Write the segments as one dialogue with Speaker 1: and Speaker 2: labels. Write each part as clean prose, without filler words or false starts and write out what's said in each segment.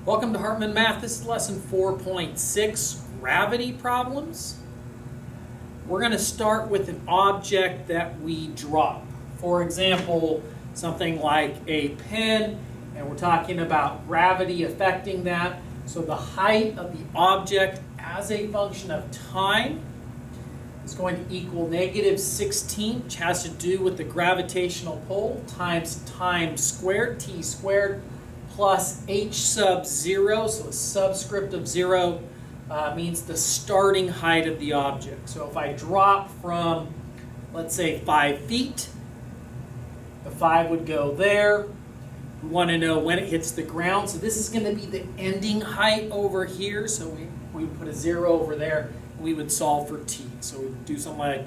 Speaker 1: Welcome to Hartman Math. This is lesson 4.6, gravity problems. We're going to start with an object that we drop. For example, something like a pen, and we're talking about gravity affecting that. So the height of the object as a function of time is going to equal -16, which has to do with the gravitational pull, times time squared, t squared, plus h sub 0, so a subscript of 0 means the starting height of the object. So if I drop from, let's say, 5 feet, the 5 would go there. We want to know when it hits the ground. So this is going to be the ending height over here. So we would put a 0 over there. We would solve for t. So we would do something like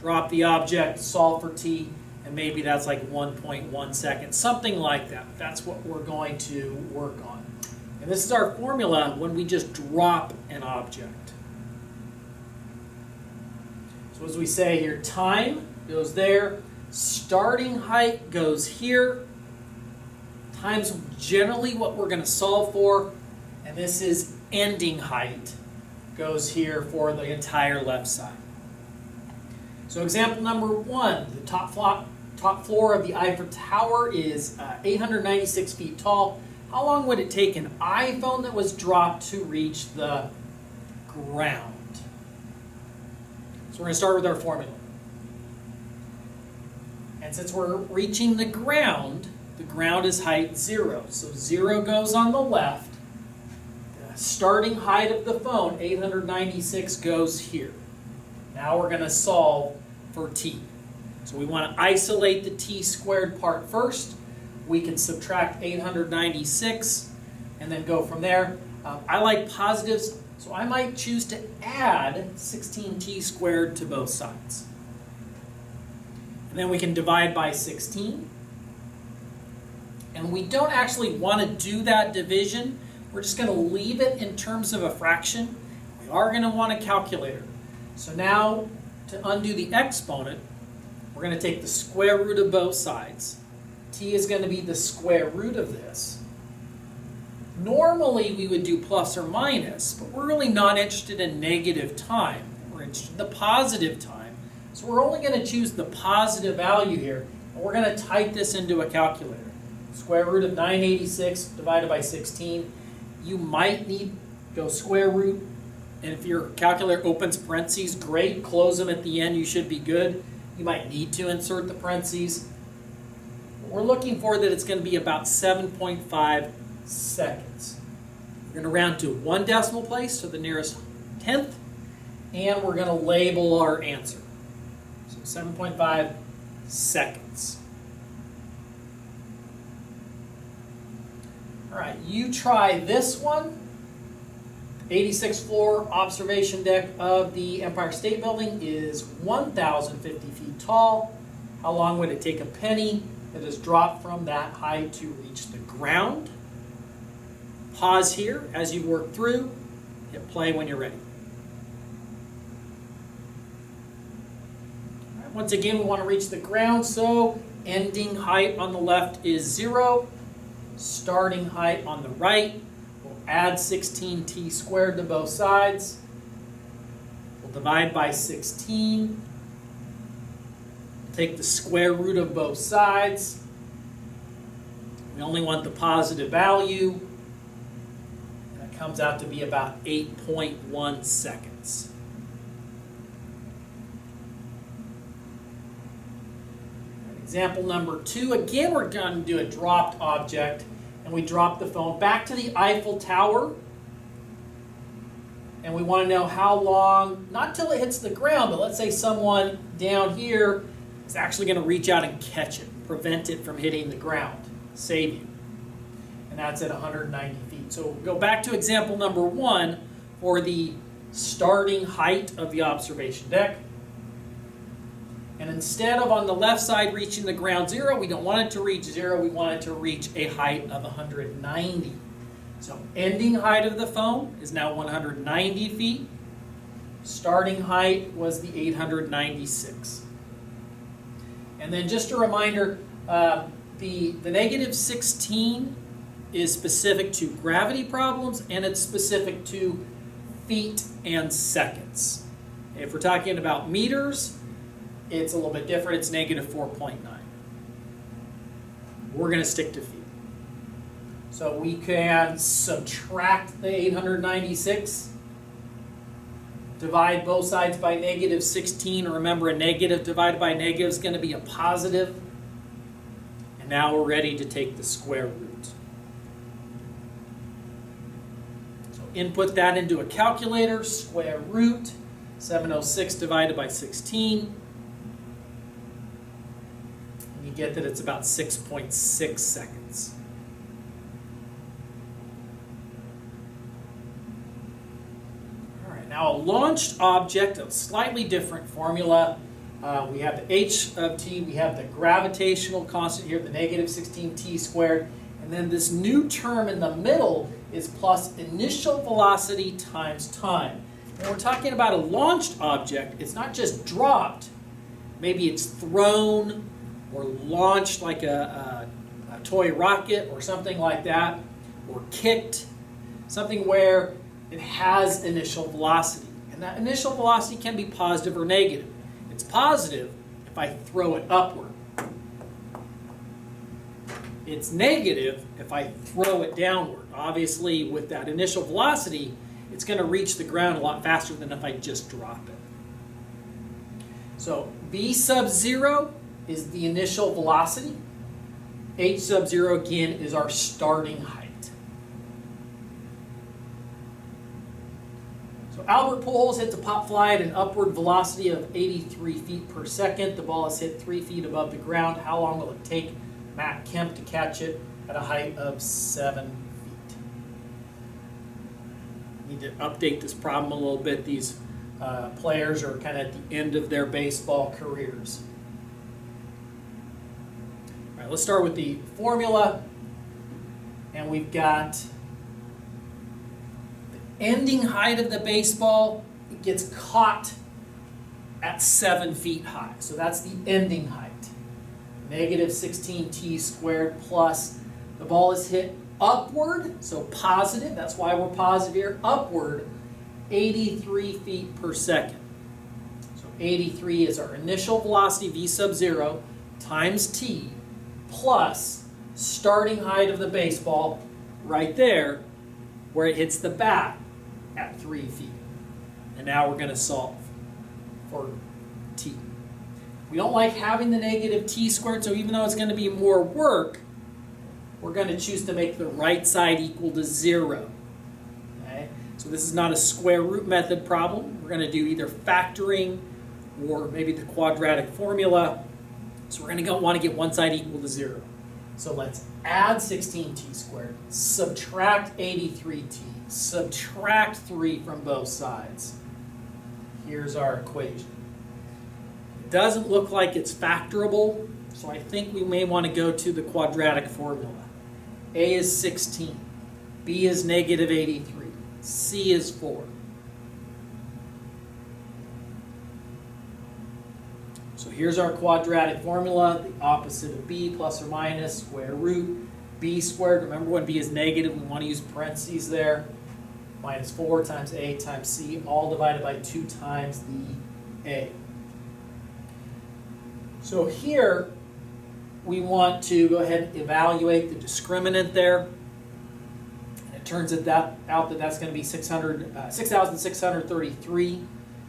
Speaker 1: drop the object, solve for t, and maybe that's like 1.1 seconds, something like that. That's what we're going to work on. And this is our formula when we just drop an object. So as we say here, time goes there, starting height goes here, times generally what we're going to solve for, and this is ending height goes here for the entire left side. So example number 1, the top floor of the Eiffel Tower is 896 feet tall. How long would it take an iPhone that was dropped to reach the ground? So we're going to start with our formula. And since we're reaching the ground is height 0. So 0 goes on the left. The starting height of the phone, 896, goes here. Now we're going to solve for t. So we want to isolate the t squared part first. We can subtract 896 and then go from there. I like positives, so I might choose to add 16t squared to both sides. And then we can divide by 16. And we don't actually want to do that division. We're just going to leave it in terms of a fraction. We are going to want a calculator. So now, to undo the exponent, we're going to take the square root of both sides. T is going to be the square root of this. Normally we would do plus or minus, but we're really not interested in negative time. We're interested in the positive time. So we're only going to choose the positive value here, and we're going to type this into a calculator. Square root of 986 divided by 16. You might need to go square root, and if your calculator opens parentheses, great. Close them at the end, you should be good. You might need to insert the parentheses. We're looking for that it's going to be about 7.5 seconds. We're going to round to 1 decimal place, so the nearest tenth, and we're going to label our answer. So 7.5 seconds. All right, you try this one. 86th floor observation deck of the Empire State Building is 1,050 feet tall. How long would it take a penny that is dropped from that height to reach the ground? Pause here as you work through. Hit play when you're ready. All right, once again, we want to reach the ground, so ending height on the left is 0. Starting height on the right. We'll add 16t squared to both sides. We'll divide by 16. Take the square root of both sides. We only want the positive value. That comes out to be about 8.1 seconds. Example number 2, again we're going to do a dropped object, and we drop the phone back to the Eiffel Tower, and we want to know how long, not till it hits the ground, but let's say someone down here is actually going to reach out and catch it, prevent it from hitting the ground, save you. And that's at 190 feet. So we'll go back to example number 1 for the starting height of the observation deck. And instead of on the left side reaching the ground 0, we don't want it to reach 0, we want it to reach a height of 190. So ending height of the phone is now 190 feet. Starting height was the 896. And then just a reminder, the -16 is specific to gravity problems, and it's specific to feet and seconds. If we're talking about meters, it's a little bit different. It's negative 4.9. We're going to stick to feet. So we can subtract the 896, divide both sides by negative 16. Remember, a negative divided by negative is going to be a positive. And now we're ready to take the square root. So input that into a calculator, square root, 706 divided by 16. And you get that it's about 6.6 seconds. All right, now a launched object, a slightly different formula. We have the h of t, we have the gravitational constant here, the negative 16t squared, and then this new term in the middle is plus initial velocity times time. When we're talking about a launched object, it's not just dropped. Maybe it's thrown or launched like a toy rocket or something like that, or kicked, something where it has initial velocity. And that initial velocity can be positive or negative. It's positive if I throw it upward. It's negative if I throw it downward. Obviously, with that initial velocity, it's going to reach the ground a lot faster than if I just drop it. So v sub 0 is the initial velocity. H sub 0, again, is our starting height. Albert Pujols hits a pop fly at an upward velocity of 83 feet per second. The ball is hit 3 feet above the ground. How long will it take Matt Kemp to catch it at a height of 7 feet? Need to update this problem a little bit. These players are kind of at the end of their baseball careers. All right, let's start with the formula. And we've got ending height of the baseball, it gets caught at 7 feet high. So that's the ending height. Negative 16t squared plus the ball is hit upward, so positive, that's why we're positive here, upward 83 feet per second. So 83 is our initial velocity, v sub 0, times t, plus starting height of the baseball right there where it hits the bat at 3 feet. And now we're going to solve for t. We don't like having the negative t squared, so even though it's going to be more work, we're going to choose to make the right side equal to 0. Okay? So this is not a square root method problem. We're going to do either factoring or maybe the quadratic formula. So we're going to want to get one side equal to 0. So let's add 16t squared, subtract 83t, subtract 3 from both sides. Here's our equation. It doesn't look like it's factorable, so I think we may want to go to the quadratic formula. A is 16, B is negative 83, C is 4. So here's our quadratic formula, the opposite of b, plus or minus, square root, b squared. Remember when b is negative, we want to use parentheses there. Minus 4 times a times c, all divided by 2 times the a. So here, we want to go ahead and evaluate the discriminant there. And it turns out that that's going to be 6,633.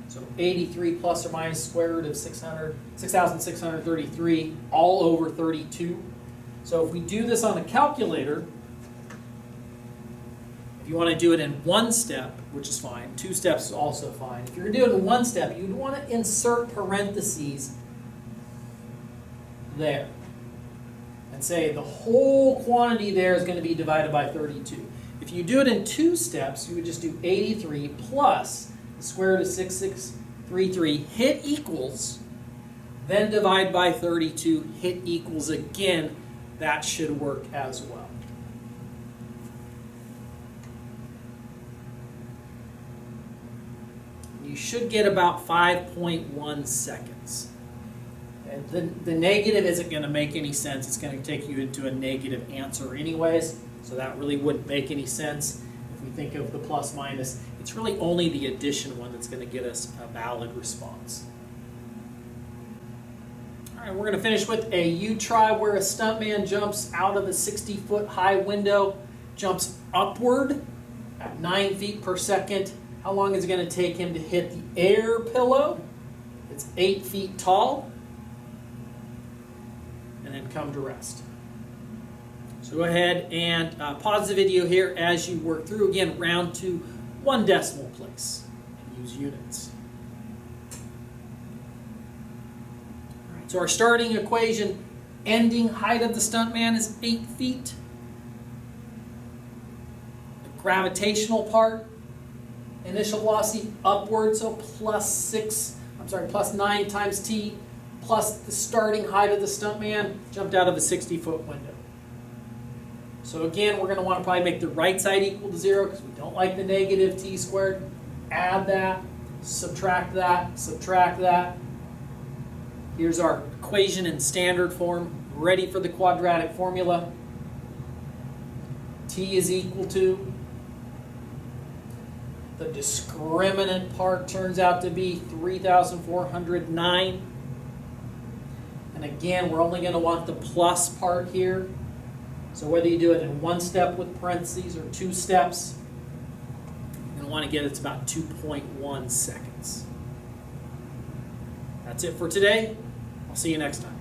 Speaker 1: So 83 plus or minus square root of 6,633, all over 32. So if we do this on a calculator, if you want to do it in one step, which is fine, 2 steps is also fine. If you're going to do it in one step, you'd want to insert parentheses there. And say the whole quantity there is going to be divided by 32. If you do it in 2 steps, you would just do 83 plus the square root of 6633, hit equals, then divide by 32, hit equals again. That should work as well. You should get about 5.1 seconds. And the negative isn't going to make any sense. It's going to take you into a negative answer anyways. So that really wouldn't make any sense if we think of the plus minus. It's really only the addition one that's going to get us a valid response. All right, we're going to finish with a U-try where a stuntman jumps out of a 60-foot high window, jumps upward at 9 feet per second. How long is it going to take him to hit the air pillow? It's 8 feet tall. And then come to rest. So go ahead and pause the video here as you work through. Again, round to 1 decimal place and use units. All right, so our starting equation, ending height of the stuntman is 8 feet. The gravitational part, initial velocity upward, so plus 9 times t, plus the starting height of the stuntman, jumped out of a 60-foot window. So again, we're going to want to probably make the right side equal to 0 because we don't like the negative t squared. Add that, subtract that, subtract that. Here's our equation in standard form, ready for the quadratic formula. T is equal to, the discriminant part turns out to be 3,409. And again, we're only going to want the plus part here. So whether you do it in 1 step with parentheses or 2 steps, you're going to want to get it's about 2.1 seconds. That's it for today. I'll see you next time.